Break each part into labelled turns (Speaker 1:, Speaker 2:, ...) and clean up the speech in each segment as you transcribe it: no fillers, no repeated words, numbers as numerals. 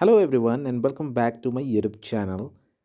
Speaker 1: Hello everyone and welcome back to my YouTube channel.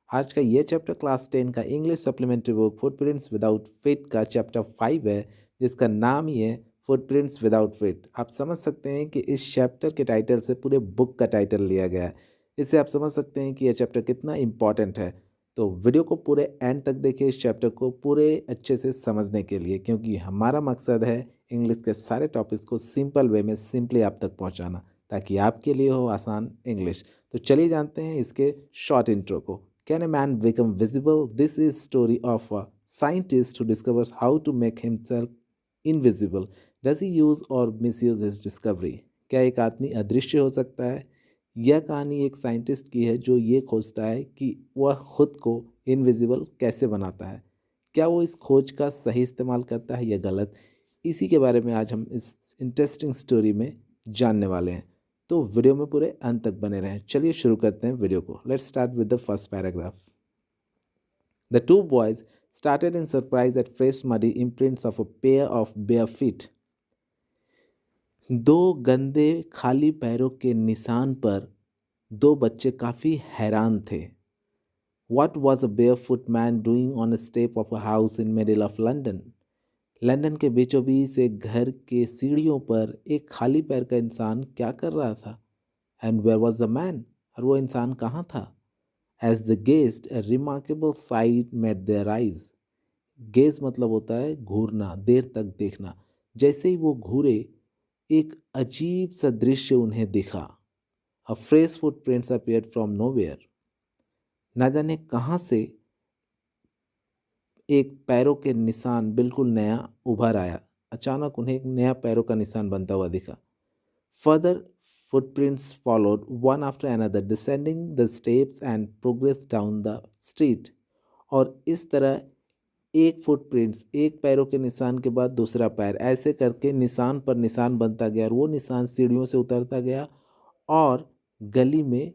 Speaker 1: आज का ये चैप्टर क्लास 10 का English supplementary book footprints without feet का chapter 5 है, जिसका नाम ही है फुटप्रिंट्स विदाउट फिट। आप समझ सकते हैं कि इस चैप्टर के टाइटल से पूरे बुक का टाइटल लिया गया है। इससे आप समझ सकते हैं कि यह चैप्टर कितना इम्पॉर्टेंट है। तो वीडियो को पूरे एंड तक देखिए इस चैप्टर को पूरे अच्छे से समझने के लिए, क्योंकि हमारा मकसद है इंग्लिश के सारे टॉपिक्स को सिंपल वे में सिंपली आप तक पहुँचाना, ताकि आपके लिए हो आसान इंग्लिश। तो चलिए जानते हैं इसके शॉर्ट इंट्रो को। Can a man become visible? This is story of a scientist who discovers how to make himself invisible. Does he use or misuse his discovery? क्या एक आदमी अदृश्य हो सकता है? यह कहानी एक साइंटिस्ट की है जो ये खोजता है कि वह खुद को इनविजिबल कैसे बनाता है। क्या वो इस खोज का सही इस्तेमाल करता है या गलत? इसी के बारे में आज हम इस इंटरेस्टिंग स्टोरी में जानने वाले हैं। तो वीडियो में पूरे अंत तक बने रहें। चलिए शुरू करते हैं वीडियो को। Let's start with the first paragraph. The two boys started in surprise at fresh muddy imprints of a pair of bare feet. दो गंदे खाली पैरों के निशान पर दो बच्चे काफ़ी हैरान थे। What was a barefoot man doing on a step of a house in middle of London? London के बीचों बीच एक घर के सीढ़ियों पर एक खाली पैर का इंसान क्या कर रहा था? And where was the man? और वो इंसान कहाँ था? As they gazed, a remarkable sight met their eyes. Gauge मतलब होता है घूरना, देर तक देखना। जैसे ही वो घूरे, एक अजीब सा दृश्य उन्हें दिखा। A fresh footprints appeared from nowhere. ना जाने कहाँ से एक पैरों के निशान बिल्कुल नया उभर आया। अचानक उन्हें एक नया पैरों का निशान बनता हुआ दिखा। Further footprints followed, one after another, descending the steps and progressed down the street. और इस तरह एक फुटप्रिंट्स, एक पैरों के निशान के बाद दूसरा पैर, ऐसे करके निशान पर निशान बनता गया और वो निशान सीढ़ियों से उतरता गया और गली में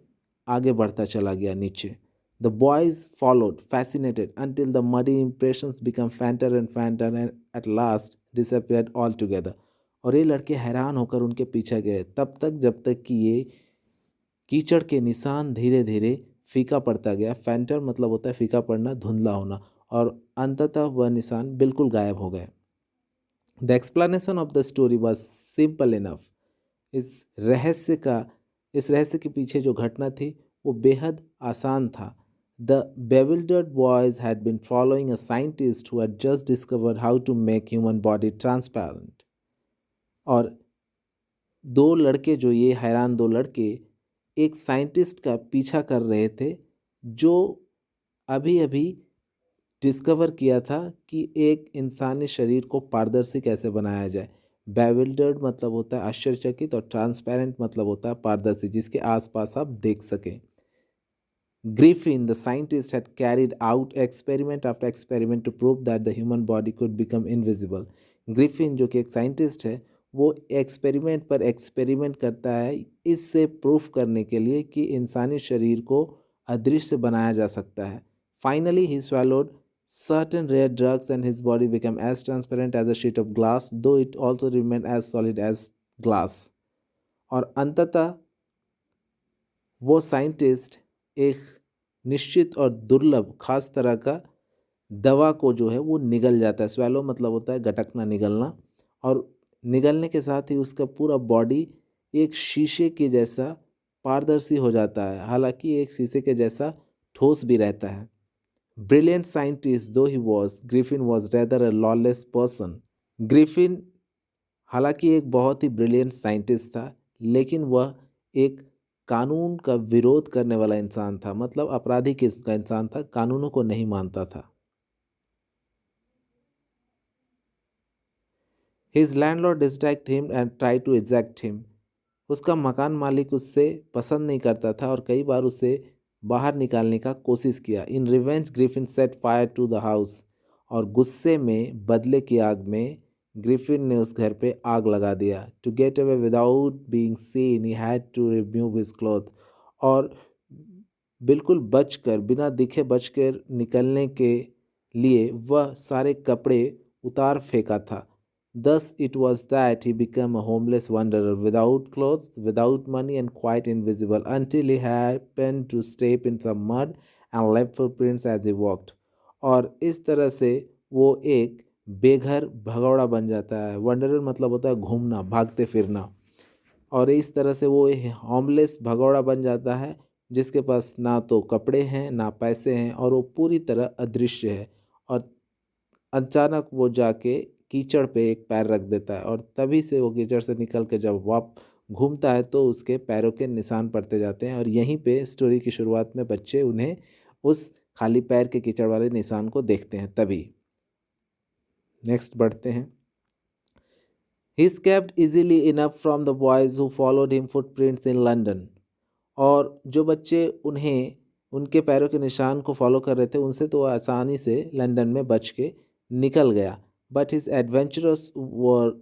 Speaker 1: आगे बढ़ता चला गया नीचे। The boys followed, fascinated, until the muddy impressions became fainter and fainter and at last disappeared altogether. और ये लड़के हैरान होकर उनके पीछे गए तब तक जब तक कि ये कीचड़ के निशान धीरे धीरे फीका पड़ता गया। फैंटर मतलब होता है फीका पड़ना, धुंधला होना, और अंततः वह निशान बिल्कुल गायब हो गए। The explanation of the story was simple enough. इस रहस्य के पीछे जो घटना थी वो बेहद आसान था। The bewildered boys had been following a scientist who had just discovered how to make human body transparent. और दो लड़के एक साइंटिस्ट का पीछा कर रहे थे जो अभी अभी डिस्कवर किया था कि एक इंसानी शरीर को पारदर्शी कैसे बनाया जाए। बेविल्डर्ड मतलब होता है आश्चर्यचकित और ट्रांसपेरेंट मतलब होता है पारदर्शी, जिसके आसपास आप देख सकें। Griffin, the scientist, had carried out experiment after experiment to prove that the human body could become invisible. Griffin जो कि एक साइंटिस्ट है, वो एक्सपेरिमेंट पर एक्सपेरिमेंट करता है इससे प्रूफ करने के लिए कि इंसानी शरीर को अदृश्य बनाया जा सकता है। Finally, he swallowed certain rare drugs and his body became as transparent as a sheet of glass, though it also remained as solid as glass. और अंततः वो साइंटिस्ट एक निश्चित और दुर्लभ खास तरह का दवा को जो है वो निगल जाता है। स्वेलो मतलब होता है गटकना, निगलना, और निगलने के साथ ही उसका पूरा बॉडी एक शीशे के जैसा पारदर्शी हो जाता है, हालांकि एक शीशे के जैसा ठोस भी रहता है। ब्रिलियंट साइंटिस्ट दो he was, Griffin was rather a lawless person. Griffin हालांकि एक बहुत ही ब्रिलियंट साइंटिस्ट था, लेकिन वह एक कानून का विरोध करने वाला इंसान था, मतलब अपराधी किस्म का इंसान था, कानूनों को नहीं मानता था। His landlord disliked him and tried to eject him. उसका मकान मालिक उससे पसंद नहीं करता था और कई बार उसे बाहर निकालने का कोशिश किया। In revenge Griffin set fire to the house. और गुस्से में, बदले की आग में, ग्रिफिन ने उस घर पे आग लगा दिया। To get away without being seen he had to remove his cloth. और बिल्कुल बचकर, बिना दिखे बचकर निकलने के लिए वह सारे कपड़े उतार फेंका था। Thus it was that he became a homeless wanderer without clothes, without money, and quite invisible until he happened to step in some mud and left footprints as he walked. और इस तरह से वो एक बेघर भगौड़ा बन जाता है। वंडरर मतलब होता है घूमना, भागते फिरना। और इस तरह से वो होमलेस भगौड़ा बन जाता है जिसके पास ना तो कपड़े हैं ना पैसे हैं और वो पूरी तरह अदृश्य है। और अचानक वो जाके कीचड़ पे एक पैर रख देता है और तभी से वो कीचड़ से निकल के जब वाप घूमता है तो उसके पैरों के निशान पड़ते जाते हैं। और यहीं पे स्टोरी की शुरुआत में बच्चे उन्हें उस खाली पैर के कीचड़ वाले निशान को देखते हैं। तभी नेक्स्ट बढ़ते हैं। He escaped easily enough from the boys who followed him footprints in London. और जो बच्चे उन्हें उनके पैरों के निशान को फॉलो कर रहे थे उनसे तो आसानी से लंदन में बच के निकल गया। But his adventures were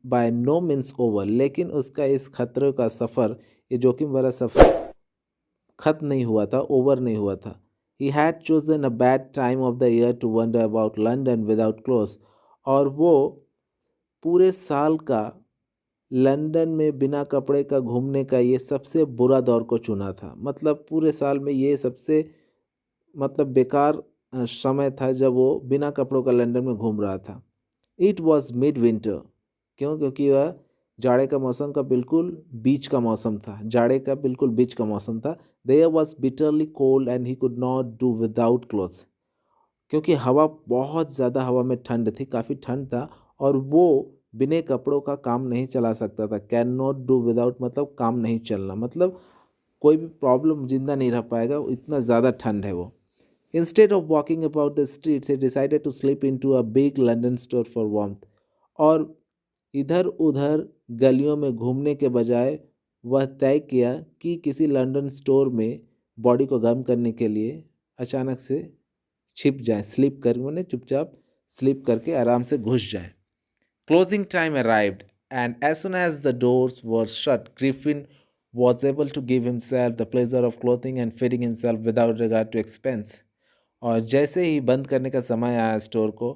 Speaker 1: by no means over. लेकिन उसका इस खतरे का सफ़र, ये जोखिम भरा सफ़र ख़त्म नहीं हुआ था, ओवर नहीं हुआ था। He had chosen a bad time of the year to wander about London without clothes. और वो पूरे साल का लंदन में बिना कपड़े का घूमने का ये सबसे बुरा दौर को चुना था। मतलब पूरे साल में ये सबसे बेकार समय था जब वो बिना कपड़ों का लंदन में घूम रहा था। It was mid winter. क्यों? क्योंकि वह जाड़े का मौसम का बिल्कुल बीच का मौसम था। जाड़े का बिल्कुल बीच का मौसम था। There was bitterly cold and he could not do without clothes. क्योंकि हवा बहुत ज़्यादा, हवा में ठंड थी, काफ़ी ठंड था और वो बिना कपड़ों का काम नहीं चला सकता था। कैन नॉट डू विदाउट मतलब काम नहीं चलना, मतलब कोई भी प्रॉब्लम जिंदा नहीं रह पाएगा, इतना ज़्यादा ठंड है वो। Instead of walking about the streets he decided to sleep in to a big London store for warmth. और इधर उधर गलियों में घूमने के बजाय वह तय किया कि किसी लंदन स्टोर में बॉडी को गर्म करने के लिए अचानक से छिप जाए, स्लीप कर मैंने चुपचाप स्लीप करके आराम से घुस जाए। Closing time arrived and as soon as the doors were shut Griffin was able to give himself the pleasure of clothing and feeding himself without regard to expense। और जैसे ही बंद करने का समय आया स्टोर को,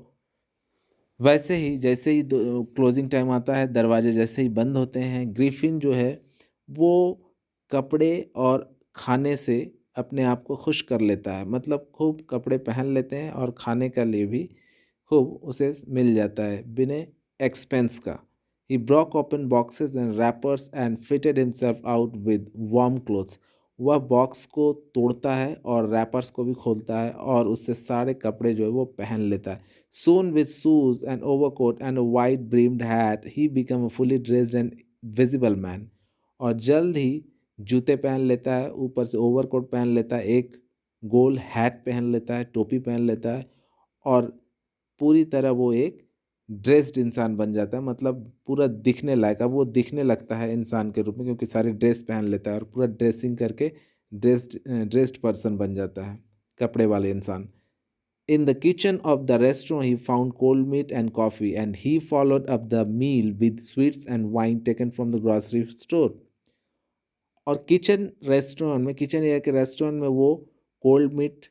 Speaker 1: वैसे ही जैसे ही क्लोजिंग टाइम आता है, दरवाजे जैसे ही बंद होते हैं, ग्रिफिन जो है वो कपड़े और खाने से अपने आप को खुश कर लेता है। मतलब खूब कपड़े पहन लेते हैं और खाने का लिए भी खूब उसे मिल जाता है बिना एक्सपेंस का। He broke open boxes and wrappers and fitted himself out with warm clothes। वह बॉक्स को तोड़ता है और रैपर्स को भी खोलता है और उससे सारे कपड़े जो है वो पहन लेता है। Soon with shoes and overcoat and a wide brimmed hat he became a fully dressed and visible man। और जल्द ही जूते पहन लेता है, ऊपर से ओवरकोट पहन लेता है, एक गोल हैट पहन लेता है, टोपी पहन लेता है और पूरी तरह वो एक ड्रेस्ड इंसान बन जाता है। मतलब पूरा दिखने लायक, अब वो दिखने लगता है इंसान के रूप में क्योंकि सारे ड्रेस पहन लेता है और पूरा ड्रेसिंग करके ड्रेस्ड पर्सन बन जाता है, कपड़े वाले इंसान। In the kitchen of the restaurant, he found cold meat and coffee, and he followed up the meal with sweets and wine taken from the grocery store। और किचन रेस्टोरेंट में, kitchen area के restaurant में वो cold meet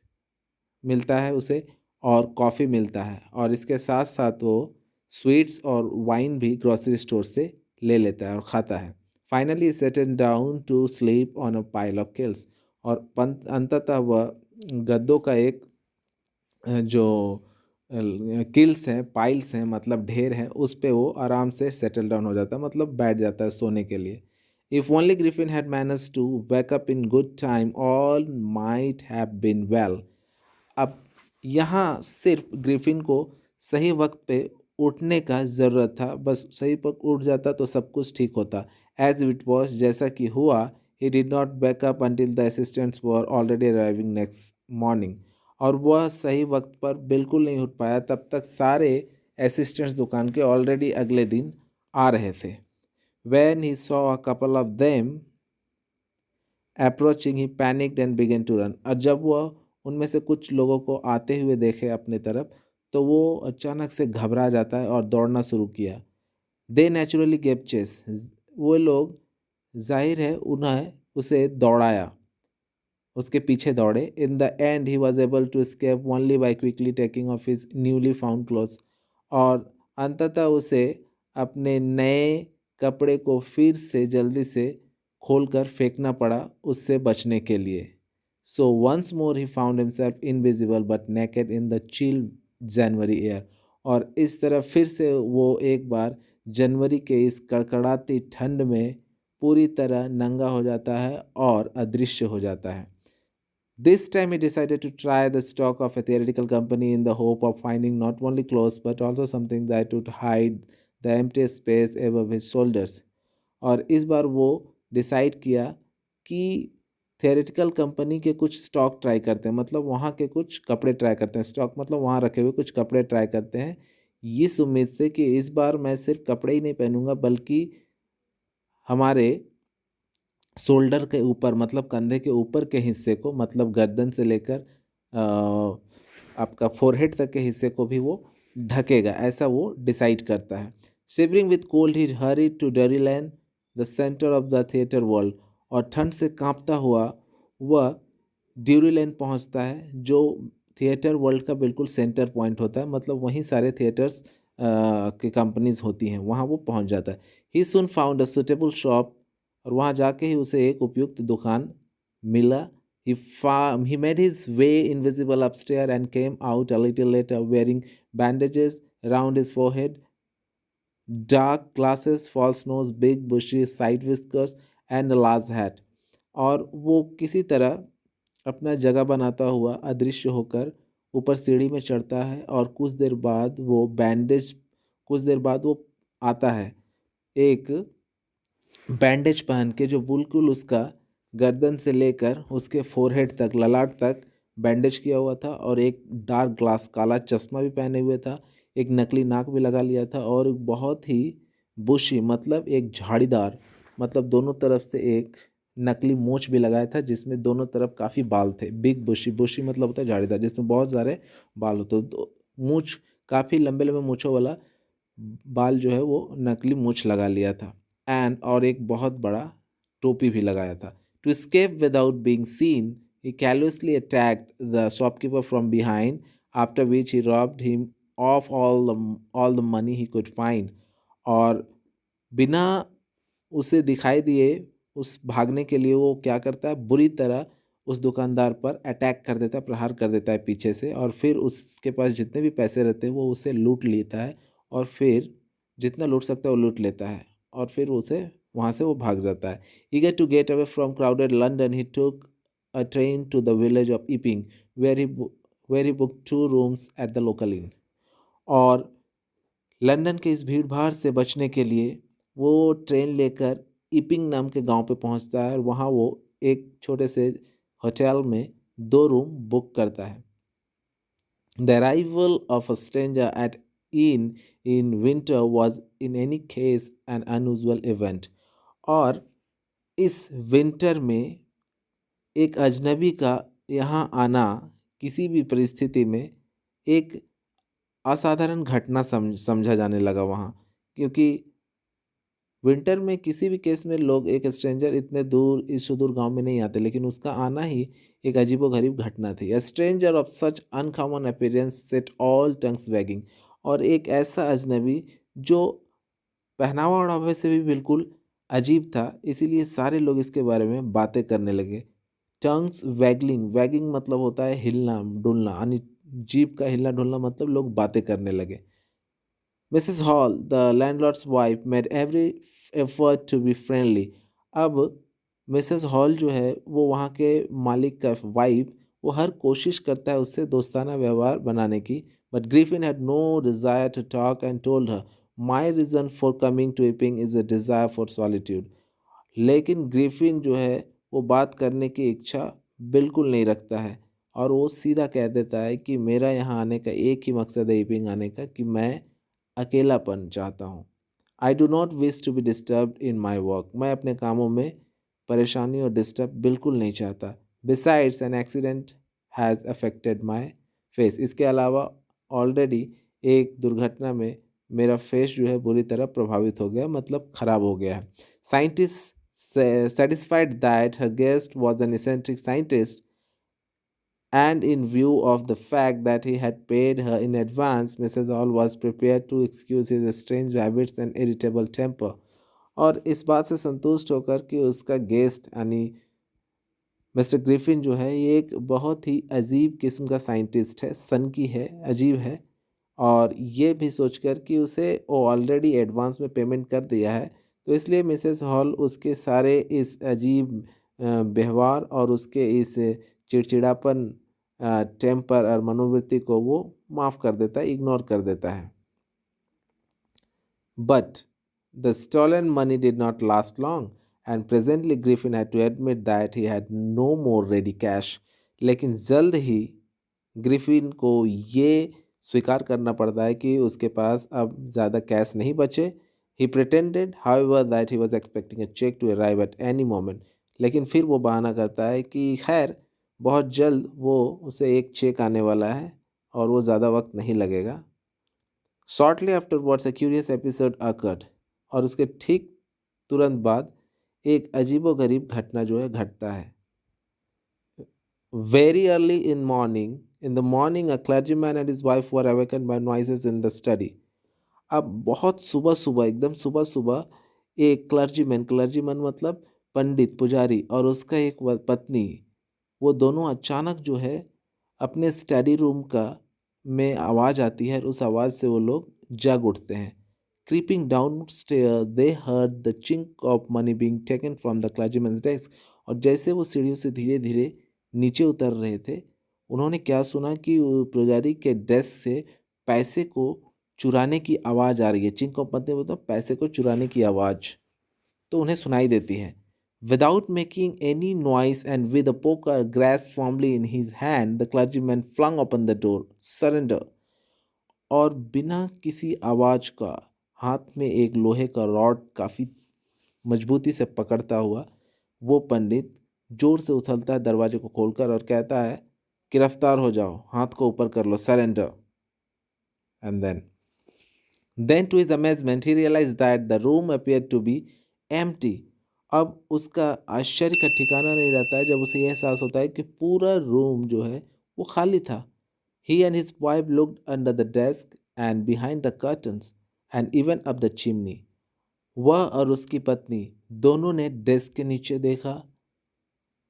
Speaker 1: मिलता है उसे और coffee मिलता है और इसके साथ साथ वो स्वीट्स और वाइन भी ग्रोसरी स्टोर से ले लेता है और खाता है। Finally settle down to sleep on a pile of quilts. और अंततः वह गद्दों का एक जो किल्स हैं, पाइल्स हैं, मतलब ढेर हैं, उस पे वो आराम से सेटल डाउन हो जाता है, मतलब बैठ जाता है सोने के लिए। If only Griffin had manage to wake up in good time all might have been well. अब यहाँ सिर्फ ग्रिफिन को सही वक्त पे उठने का ज़रूरत था, बस सही पर उठ जाता तो सब कुछ ठीक होता। एज इट वॉज, जैसा कि हुआ, he did not back up until the assistants were already arriving next morning. और वह सही वक्त पर बिल्कुल नहीं उठ पाया, तब तक सारे असिस्टेंट्स दुकान के ऑलरेडी अगले दिन आ रहे थे। When he saw a couple of them approaching, he panicked and began to run। और जब वह उनमें से कुछ लोगों को आते हुए देखे अपने तरफ, तो वो अचानक से घबरा जाता है और दौड़ना शुरू किया। दे नेचुरली गेव चेस। वो लोग जाहिर है उन्हें उसे दौड़ाया, उसके पीछे दौड़े। In the end he was able to escape only by quickly taking off his newly found clothes. और अंततः उसे अपने नए कपड़े को फिर से जल्दी से खोलकर फेंकना पड़ा उससे बचने के लिए। So once more he found himself invisible but naked in the chill January air. और इस तरह फिर से वो एक बार जनवरी के इस कड़कड़ाती ठंड में पूरी तरह नंगा हो जाता है और अदृश्य हो जाता है। This time he decided to try the stock of a theatrical company in the hope of finding not only clothes but also something that would hide the empty space above his shoulders. और इस बार वो decide किया कि theoretical company के कुछ stock try करते हैं, मतलब वहाँ के कुछ कपड़े ट्राई करते हैं। स्टॉक मतलब वहाँ रखे हुए कुछ कपड़े ट्राई करते हैं, इस उम्मीद से कि इस बार मैं सिर्फ कपड़े ही नहीं पहनूंगा बल्कि हमारे शोल्डर के ऊपर मतलब कंधे के ऊपर के हिस्से को, मतलब गर्दन से लेकर आपका फोरहेड तक के हिस्से को भी वो ढकेगा, ऐसा वो डिसाइड करता है। Shivering with cold he hurried to Drury Lane the centre of the theatre world. और ठंड से कांपता हुआ वह ड्यूरीलैंड पहुंचता है जो थिएटर वर्ल्ड का बिल्कुल सेंटर पॉइंट होता है, मतलब वहीं सारे थिएटर्स की कंपनीज होती हैं, वहाँ वो पहुंच जाता है। ही सुन फाउंड अ सुटेबल शॉप। और वहाँ जाके ही उसे एक उपयुक्त दुकान मिला। He made his way invisible upstairs and came out a little later wearing bandages around his forehead, dark glasses, false nose, big bushy side whiskers and a large hat. और वो किसी तरह अपना जगह बनाता हुआ अदृश्य होकर ऊपर सीढ़ी में चढ़ता है और कुछ देर बाद वो आता है एक बैंडेज पहन के, जो बिल्कुल उसका गर्दन से लेकर उसके फोरहेड तक, ललाट तक बैंडेज किया हुआ था, और एक डार्क ग्लास काला चश्मा भी पहने हुए था, एक नकली नाक भी लगा लिया था, और एक बहुत ही बुशी मतलब एक झाड़ीदार, मतलब दोनों तरफ से एक नकली मूछ भी लगाया था जिसमें दोनों तरफ काफ़ी बाल थे। बिग बुशी, बुशी मतलब होता है झाड़ीदार जिसमें बहुत सारे बाल होते, तो मूछ काफ़ी लंबे लंबे मूछों वाला बाल जो है वो नकली मूछ लगा लिया था। एंड और एक बहुत बड़ा टोपी भी लगाया था। To escape without being seen, he carelessly attacked the shopkeeper from behind, after which he robbed him of all the money he could find. और बिना उसे दिखाई दिए उस भागने के लिए वो क्या करता है, बुरी तरह उस दुकानदार पर अटैक कर देता है, प्रहार कर देता है पीछे से, और फिर उसके पास जितने भी पैसे रहते हैं वो उसे लूट लेता है, और फिर जितना लूट सकता है वो लूट लेता है, और फिर उसे वहाँ से वो भाग जाता है। Eager to get away from crowded London, he took a train to the village of Epping, where he booked 2 rooms at the local inn. और लंदन के इस भीड़ भाड़ से बचने के लिए वो ट्रेन लेकर इपिंग नाम के गांव पे पहुंचता है, और वहाँ वो एक छोटे से होटल में 2 रूम बुक करता है। The arrival of a stranger eight in winter was in any case N unusual event. और इस विंटर में एक अजनबी का यहाँ आना किसी भी परिस्थिति में एक असाधारण घटना समझा जाने लगा वहाँ, क्योंकि विंटर में किसी भी केस में लोग, एक स्ट्रेंजर इतने दूर इस सुदूर गांव में नहीं आते, लेकिन उसका आना ही एक अजीबोगरीब घटना थी। A stranger of such uncommon appearance set all tongues waging. और एक ऐसा अजनबी जो पहनावा ओढ़ावे से भी बिल्कुल अजीब था, इसीलिए सारे लोग इसके बारे में बातें करने लगे। टंग्स वैगलिंग, वैगिंग मतलब होता है हिलना डुलना, यानी जीभ का हिलना डुलना, मतलब लोग बातें करने लगे। Mrs Hall the landlord's wife made every effort to be friendly. अब मिसेस हॉल जो है वो वहाँ के मालिक का वाइफ, वो हर कोशिश करता है उससे दोस्ताना व्यवहार बनाने की। But Griffin had no desire to talk and told her, my reason for coming to Iping is a desire for solitude. लेकिन ग्रिफिन जो है वो बात करने की इच्छा बिल्कुल नहीं रखता है, और वो सीधा कह देता है कि मेरा यहाँ आने का एक ही मकसद है इपिंग आने का, कि मैं अकेलापन चाहता हूँ। I do not wish to be disturb in my work, मैं अपने कामों में परेशानी और डिस्टर्ब बिल्कुल नहीं चाहता। Besides an accident has affected my face, इसके अलावा ऑलरेडी एक दुर्घटना में मेरा फेस जो है बुरी तरह प्रभावित हो गया, मतलब ख़राब हो गया है। Scientist satisfied that her guest was an eccentric scientist and in view of the fact that he had paid her in advance, Mrs. Hall was prepared to excuse his strange habits and irritable temper. और इस बात से संतुष्ट होकर कि उसका guest यानी mister Griffin जो है ये एक बहुत ही अजीब किस्म का साइंटिस्ट है, सनकी है, अजीब है, और ये भी सोचकर कि उसे वो ऑलरेडी एडवांस में पेमेंट कर दिया है, तो इसलिए मिसेस हॉल उसके सारे इस अजीब व्यवहार और उसके इस चिड़चिड़ापन, टेम्पर और मनोवृत्ति को वो माफ़ कर देता है, इग्नोर कर देता है. But the stolen money did not last long, and presently Griffin had to admit that he had no more ready cash. लेकिन जल्द ही ग्रिफिन को ये स्वीकार करना पड़ता है कि उसके पास अब ज़्यादा कैश नहीं बचे. He pretended, however, that he was expecting a check to arrive at any moment. लेकिन फिर वो बहाना करता है कि खैर बहुत जल्द वो उसे एक चेक आने वाला है और वो ज़्यादा वक्त नहीं लगेगा. Shortly afterwards, a curious episode occurred. और उसके ठीक तुरंत बाद एक अजीबोगरीब घटना जो है घटता है. Very early in the morning, a clergyman and his wife were awakened by noises in the study. अब बहुत सुबह सुबह, एकदम सुबह सुबह, एक क्लर्जीमैन मतलब पंडित पुजारी और उसका एक पत्नी, वो दोनों अचानक जो है अपने स्टडी रूम का में आवाज़ आती है और उस आवाज़ से वो लोग जाग उठते हैं. Creeping down stair they heard the chink of money being taken from the clergyman's desk. और जैसे वो सीढ़ियों से धीरे धीरे नीचे उतर रहे थे, उन्होंने क्या सुना कि पुजारी के डेस्क से पैसे को चुराने की आवाज़ आ रही है. चिंक ऑफ मनी मतलब पैसे को चुराने की आवाज़ तो उन्हें सुनाई देती है. Without making any noise and with a poker grasped firmly in his hand, the clergyman flung open the door. Surrender. और बिना किसी आवाज़ का हाथ में एक लोहे का रॉड काफ़ी मजबूती से पकड़ता हुआ वो पंडित जोर से उछलता है दरवाजे को खोलकर और कहता है, गिरफ्तार हो जाओ, हाथ को ऊपर कर लो, surrender. And then to his amazement, he realized that the room appeared to be empty. अब उसका आश्चर्य का ठिकाना नहीं रहता है जब उसे यह एहसास होता है कि पूरा रूम जो है वो खाली था. He and his wife looked under the desk and behind the curtains and even up the chimney. वह और उसकी पत्नी दोनों ने डेस्क के नीचे देखा,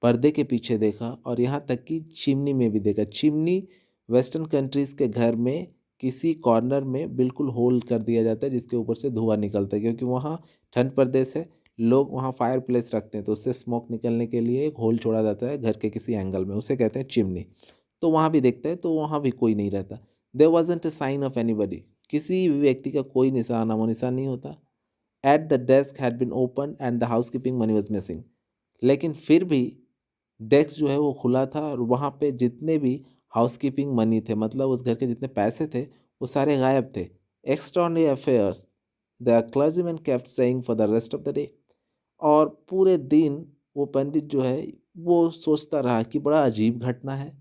Speaker 1: पर्दे के पीछे देखा और यहाँ तक कि चिमनी में भी देखा. चिमनी वेस्टर्न कंट्रीज़ के घर में किसी कॉर्नर में बिल्कुल होल कर दिया जाता है जिसके ऊपर से धुआं निकलता है, क्योंकि वहाँ ठंड प्रदेश है, लोग वहाँ फायर प्लेस रखते हैं तो उससे स्मोक निकलने के लिए एक होल छोड़ा जाता है घर के किसी एंगल में, उसे कहते हैं चिमनी. तो वहाँ भी देखते हैं तो वहाँ भी कोई नहीं रहता. There wasn't a sign of anybody. किसी भी व्यक्ति का कोई निशान नामो निशान नहीं होता. At the desk had been open and the housekeeping money was missing. लेकिन फिर भी डेस्क जो है वो खुला था और वहाँ पे जितने भी हाउस कीपिंग मनी थे, मतलब उस घर के जितने पैसे थे, वो सारे गायब थे. Extraordinary affairs the clergyman kept saying for the rest of the day. और पूरे दिन वो पंडित जो है वो सोचता रहा कि बड़ा अजीब घटना है.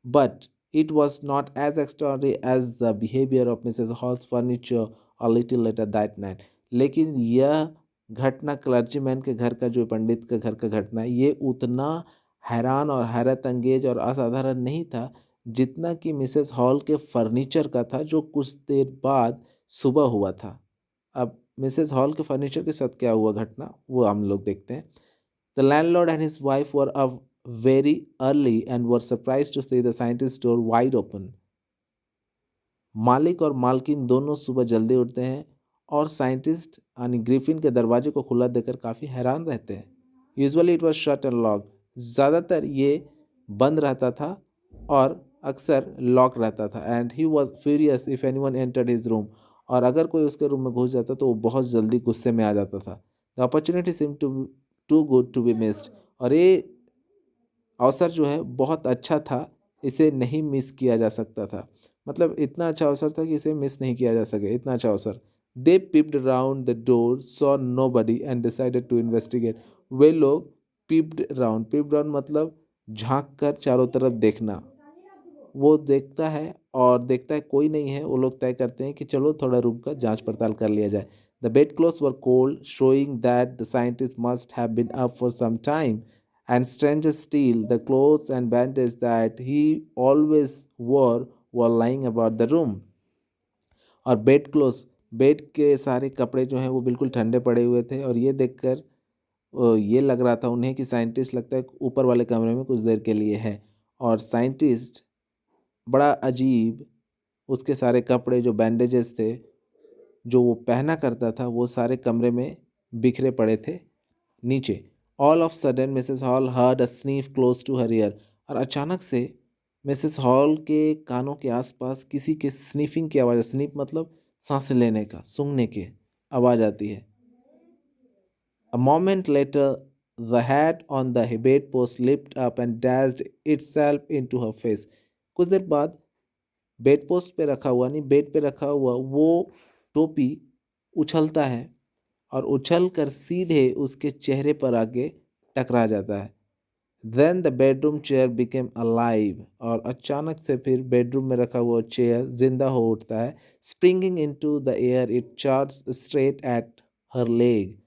Speaker 1: But it was not as extraordinary as the behaviour of Mrs Hall's furniture a little later that night. लेकिन यह घटना क्लर्जीमैन के घर का, जो पंडित के घर का घटना है, ये उतना हैरान और हैरत अंगेज और असाधारण नहीं था जितना कि मिसेस हॉल के फर्नीचर का था जो कुछ देर बाद सुबह हुआ था. अब मिसेस हॉल के फर्नीचर के साथ क्या हुआ घटना वो हम लोग देखते हैं. The landlord and his wife were up very early and were surprise to see the scientist door wide open. मालिक और मालकिन दोनों सुबह जल्दी उठते हैं और साइंटिस्ट यानी ग्रिफिन के दरवाजे को खुला देकर काफ़ी हैरान रहते हैं. Usually it was shut and lock. ज़्यादातर ये बंद रहता था और अक्सर लॉक रहता था. And he was furious if anyone entered his room. और अगर कोई उसके रूम में घुस जाता तो वो बहुत जल्दी गुस्से में आ जाता था. The opportunity seem too good to be missed. और ये अवसर जो है बहुत अच्छा था, इसे नहीं मिस किया जा सकता था. मतलब इतना अच्छा अवसर था कि इसे मिस नहीं किया जा सके, इतना अच्छा अवसर. They peeped round the door, saw nobody and decided to investigate. वे लोग पिप्ड राउंड मतलब झांक कर चारों तरफ देखना. वो देखता है और देखता है कोई नहीं है, वो लोग तय करते हैं कि चलो थोड़ा रूम का जांच पड़ताल कर लिया जाए. The bed clothes were cold, showing that the scientist must have been up for some time and stranger still, the clothes and bandages that he always wore were lying about the room. और bed के सारे कपड़े जो हैं वो बिल्कुल ठंडे पड़े हुए थे, और ये देखकर ये लग रहा था उन्हें कि साइंटिस्ट लगता है ऊपर वाले कमरे में कुछ देर के लिए है। और साइंटिस्ट बड़ा अजीब, उसके सारे कपड़े जो बैंडेजेस थे जो वो पहना करता था वो सारे कमरे में बिखरे पड़े थे नीचे। All of sudden Mrs Hall heard a sniff close to her ear. और अचानक से मिसेस हॉल के कानों के आसपास किसी के स्नीफिंग की आवाज़, स्नीफ मतलब सांस लेने का, सूंघने की आवाज़ आती है। A moment later, the hat on the bedpost lifted up and dashed itself into her face. कुछ देर बाद बेडपोस्ट पे रखा हुआ, नहीं बेड पे रखा हुआ, वो टोपी उछलता है और उछल कर सीधे उसके चेहरे पर आके टकरा जाता है। Then the bedroom chair became alive, और अचानक से फिर बेडरूम में रखा हुआ चेयर जिंदा हो उठता है। Springing into the air, it charged straight at her leg,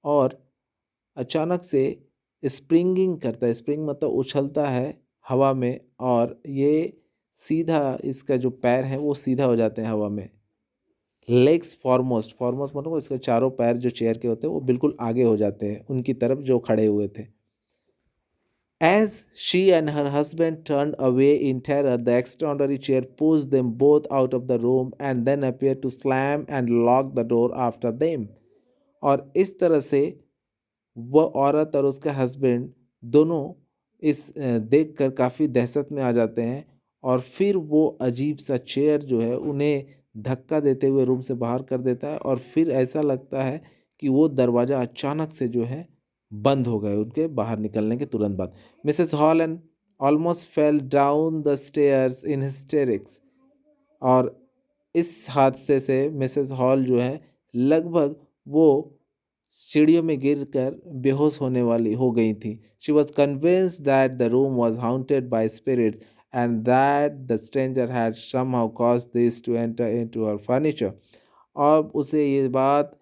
Speaker 1: और अचानक से स्प्रिंगिंग करता है। स्प्रिंग मतलब उछलता है हवा में, और ये सीधा, इसका जो पैर है वो सीधा हो जाते हैं हवा में। लेग्स फॉरमोस्ट, फॉरमोस्ट मतलब इसके चारों पैर जो चेयर के होते हैं वो बिल्कुल आगे हो जाते हैं उनकी तरफ जो खड़े हुए थे। As she and her husband turned away in terror, the extraordinary chair pushed them both out of the room and then appeared to slam and lock the door after them. और इस तरह से वह औरत और उसका हस्बैंड दोनों इस देखकर काफ़ी दहशत में आ जाते हैं, और फिर वो अजीब सा चेयर जो है उन्हें धक्का देते हुए रूम से बाहर कर देता है, और फिर ऐसा लगता है कि वो दरवाज़ा अचानक से जो है बंद हो गए उनके बाहर निकलने के तुरंत बाद। Mrs hall and almost fell down the stairs in hysterics. और इस हादसे से मिसेस हॉल जो है लगभग वो सीढ़ियों में गिरकर बेहोश होने वाली हो गई थी। She was convinced that the room was haunted by spirits and that the stranger had somehow caused this to enter into her furniture. अब उसे ये बात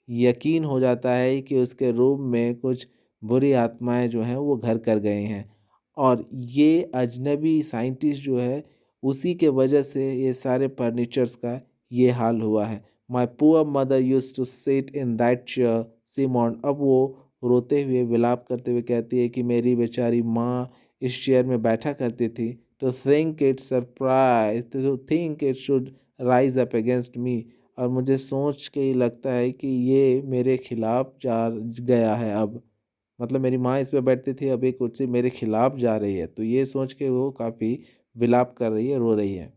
Speaker 1: यकीन हो जाता है कि उसके रूम में कुछ बुरी आत्माएं जो हैं वो घर कर गए हैं, और ये अजनबी साइंटिस्ट जो है उसी के वजह से ये सारे फर्नीचर्स का ये हाल हुआ है। My poor mother use to sit in that chair Simon. अब वो रोते हुए विलाप करते हुए कहती है कि मेरी बेचारी माँ इस चेयर में बैठा करती थी। To think it surprise, to think it should rise up against me. और मुझे सोच के ही लगता है कि ये मेरे खिलाफ जा गया है अब, मतलब मेरी माँ इस पे बैठती थी, अब ये कुर्सी मेरे खिलाफ जा रही है। तो ये सोच के वो काफ़ी विलाप कर रही है, रो रही है।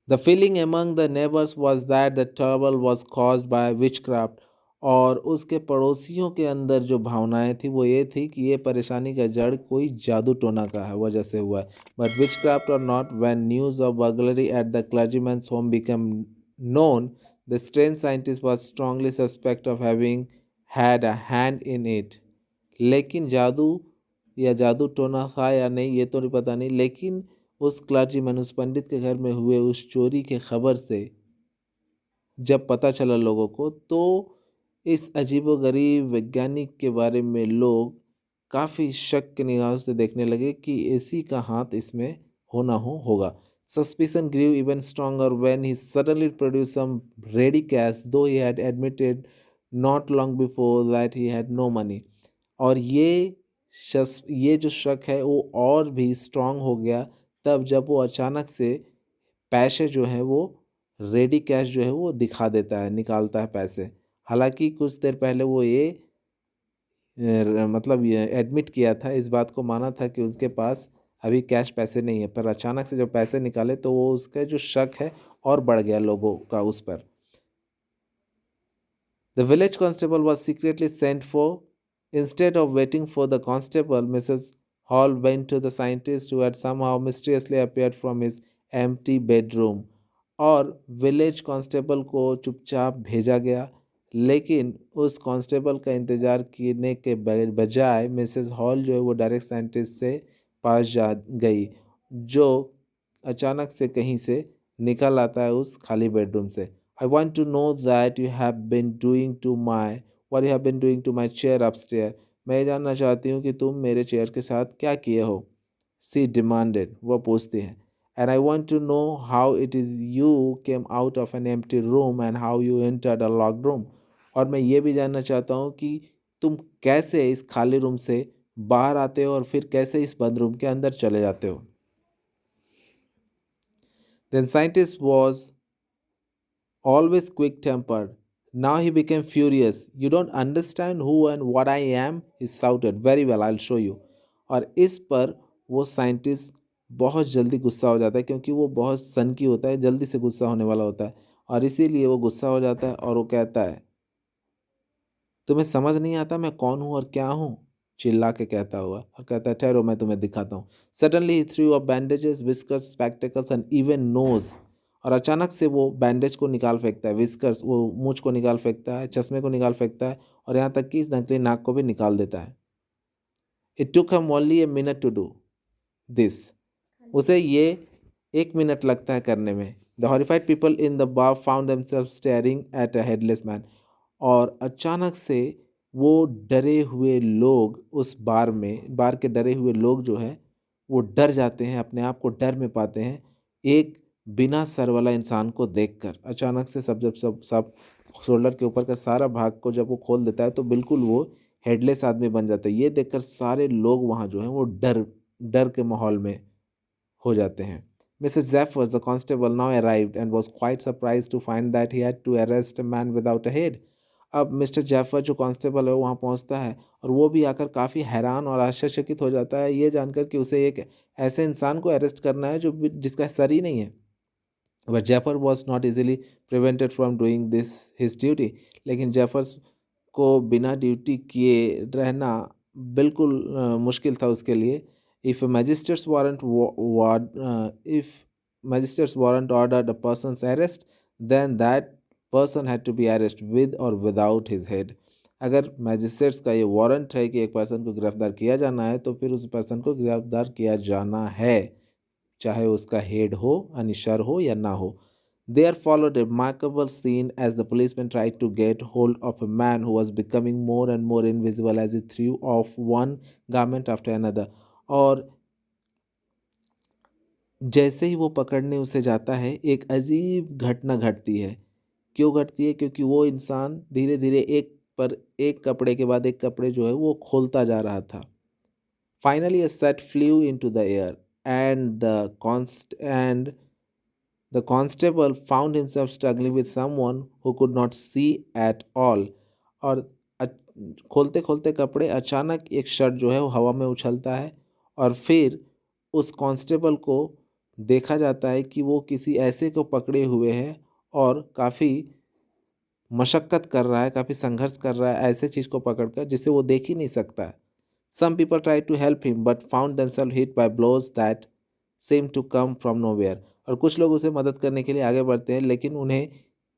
Speaker 1: The feeling among the neighbours was that the trouble was caused by witchcraft. और उसके पड़ोसियों के अंदर जो भावनाएं थी वो ये थी कि ये परेशानी का जड़ कोई जादू टोना का है, वजह से हुआ है। बट विचक्राफ्ट और not, when news of burglary at the clergyman's home become known, the strange scientist was strongly suspect of having had a hand in it. लेकिन जादू या जादू टोना था या नहीं ये तो नहीं पता नहीं, लेकिन उस क्लर्जीमैन, उस पंडित के घर में हुए उस चोरी के खबर से जब पता चला लोगों को, तो इस अजीबोगरीब वैज्ञानिक के बारे में लोग काफ़ी शक की निगाहों से देखने लगे कि इसी का हाथ इसमें होगा। Suspicion grew even stronger when he suddenly produced some ready cash, though he had admitted not long before that he had no money. और ये जो शक है वो और भी स्ट्रांग हो गया तब जब वो अचानक से पैसे जो हैं वो रेडी कैश जो है वो दिखा देता है, निकालता है पैसे। हालांकि कुछ देर पहले वो ये मतलब ये एडमिट किया था, इस बात को माना था कि उसके पास अभी कैश पैसे नहीं है, पर अचानक से जब पैसे निकाले तो वो उसका जो शक है और बढ़ गया लोगों का उस पर। The village constable was secretly sent for. Instead of waiting for the constable, Mrs. Hall went to the scientist who had somehow mysteriously appeared from his empty bedroom. और विलेज कांस्टेबल को चुपचाप भेजा गया, लेकिन उस कांस्टेबल का इंतज़ार करने के बजाय मिसेस हॉल जो है वो डायरेक्ट साइंटिस्ट से पास जा गई, जो अचानक से कहीं से निकल आता है उस खाली बेडरूम से। I want to know that you have been doing to my what you have been doing to my chair upstairs. मैं ये जानना चाहती हूँ कि तुम मेरे चेयर के साथ क्या किए हो। सी डिमांडेड, वह पूछती है। And I want to know how it is you came out of an empty room and how you entered a locked room. और मैं ये भी जानना चाहता हूँ कि तुम कैसे इस खाली रूम से बाहर आते हो और फिर कैसे इस बंद रूम के अंदर चले जाते हो। Then scientist was always quick-tempered. Now he became furious. You don't understand who and what I am, he shouted. Very well, I'll show you. और इस पर वो साइंटिस्ट बहुत जल्दी गुस्सा हो जाता है, क्योंकि वो बहुत सन की होता है, जल्दी से गुस्सा होने वाला होता है, और इसीलिए वो गुस्सा हो जाता है और वो कहता है, तुम्हें समझ नहीं आता मैं कौन हूँ और क्या हूँ, चिल्ला के कहता हुआ, और कहता है ठहरो मैं तुम्हें दिखाता हूँ। Suddenly he threw up bandages, whiskers, spectacles and even nose. और अचानक से वो बैंडेज को निकाल फेंकता है, विस्कर्स वो मूंछ को निकाल फेंकता है, चश्मे को निकाल फेंकता है, और यहाँ तक कि इस नकली नाक को भी निकाल देता है। It took him only a minute to do this. उसे ये 1 मिनट लगता है करने में। The horrified people in the bar found themselves staring at a headless man. और अचानक से वो डरे हुए लोग उस बार के डरे हुए लोग जो है वो डर जाते हैं, अपने आप को डर में पाते हैं एक बिना सर वाला इंसान को देखकर। अचानक से सब शोल्डर के ऊपर का सारा भाग को जब वो खोल देता है तो बिल्कुल वो हेडलेस आदमी बन जाता है। ये देखकर सारे लोग वहाँ जो हैं वो डर डर के माहौल में हो जाते हैं। Mrs. Zephyrus, the constable, now arrived and was quite surprised to find that he had to arrest a man without a head. अब मिस्टर जैफर जो कांस्टेबल है वहाँ पहुँचता है और वो भी आकर काफ़ी हैरान और आश्चर्यचकित हो जाता है ये जानकर कि उसे एक ऐसे इंसान को अरेस्ट करना है जिसका सर ही नहीं है। But Jaffer was not easily prevented from doing this his duty. लेकिन जैफर को बिना ड्यूटी किए रहना बिल्कुल मुश्किल था उसके लिए। If a magistrate's warrant ordered a person's arrest, then that person had to be arrested with or without his head. अगर मैजिस्ट्रेट्स का ये वारंट है कि एक पर्सन को गिरफ्तार किया जाना है तो फिर उस पर्सन को गिरफ्तार किया जाना है, चाहे उसका हेड हो यानी सर हो या ना हो। There followed a remarkable scene as the policeman tried to get hold of a man who was becoming more and more invisible as he threw off one garment after another. और जैसे ही वो पकड़ने उसे जाता है एक अजीब घटना घटती है। क्यों घटती है? क्योंकि वो इंसान धीरे धीरे एक पर एक कपड़े के बाद एक कपड़े जो है वो खोलता जा रहा था। Finally a set flew into the air and the constable found himself struggling with someone who could not see at all. और खोलते खोलते कपड़े अचानक एक शर्ट जो है वो हवा में उछलता है और फिर उस कांस्टेबल को देखा जाता है कि वो किसी ऐसे को पकड़े हुए है और काफ़ी मशक्क़त कर रहा है, काफ़ी संघर्ष कर रहा है ऐसे चीज़ को पकड़कर जिसे वो देख ही नहीं सकता है। Some people tried to help him but found themselves hit by blows that seemed to come from nowhere. और कुछ लोग उसे मदद करने के लिए आगे बढ़ते हैं लेकिन उन्हें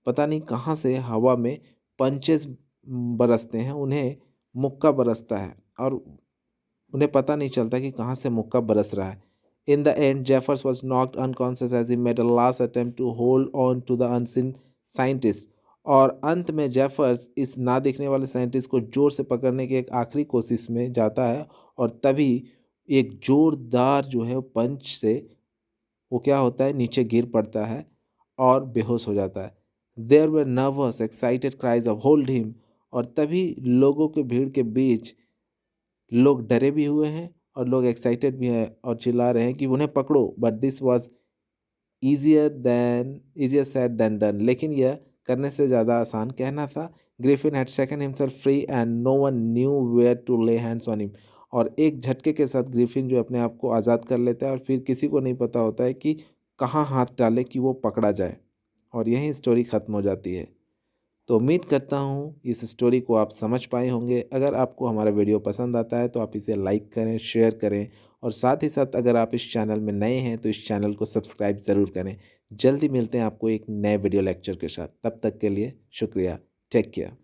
Speaker 1: पता नहीं कहाँ से हवा में पंचेस बरसते हैं, उन्हें मुक्का बरसता है और उन्हें पता नहीं चलता कि कहाँ से मुक्का बरस रहा है। In the end, Jeffers was knocked unconscious as he made a last attempt to hold on to the unseen scientist. और अंत में जेफर्स इस ना दिखने वाले साइंटिस्ट को जोर से पकड़ने की एक आखिरी कोशिश में जाता है और तभी एक जोरदार जो है पंच से वो क्या होता है नीचे गिर पड़ता है और बेहोश हो जाता है। There were nervous excited cries of hold him. और तभी लोगों के भीड़ के बीच लोग डरे भी हुए हैं और लोग एक्साइटेड भी हैं और चिल्ला रहे हैं कि उन्हें पकड़ो। But this was easier said than done. लेकिन यह करने से ज़्यादा आसान कहना था। Griffin had second himself free and no one knew where to lay hands on him. और एक झटके के साथ ग्रिफिन जो अपने आप को आज़ाद कर लेता है और फिर किसी को नहीं पता होता है कि कहाँ हाथ डाले कि वो पकड़ा जाए और यहीं स्टोरी ख़त्म हो जाती है। तो उम्मीद करता हूँ इस स्टोरी को आप समझ पाए होंगे। अगर आपको हमारा वीडियो पसंद आता है तो आप इसे लाइक करें, शेयर करें और साथ ही साथ अगर आप इस चैनल में नए हैं तो इस चैनल को सब्सक्राइब ज़रूर करें। जल्दी मिलते हैं आपको एक नए वीडियो लेक्चर के साथ। तब तक के लिए शुक्रिया। Take care.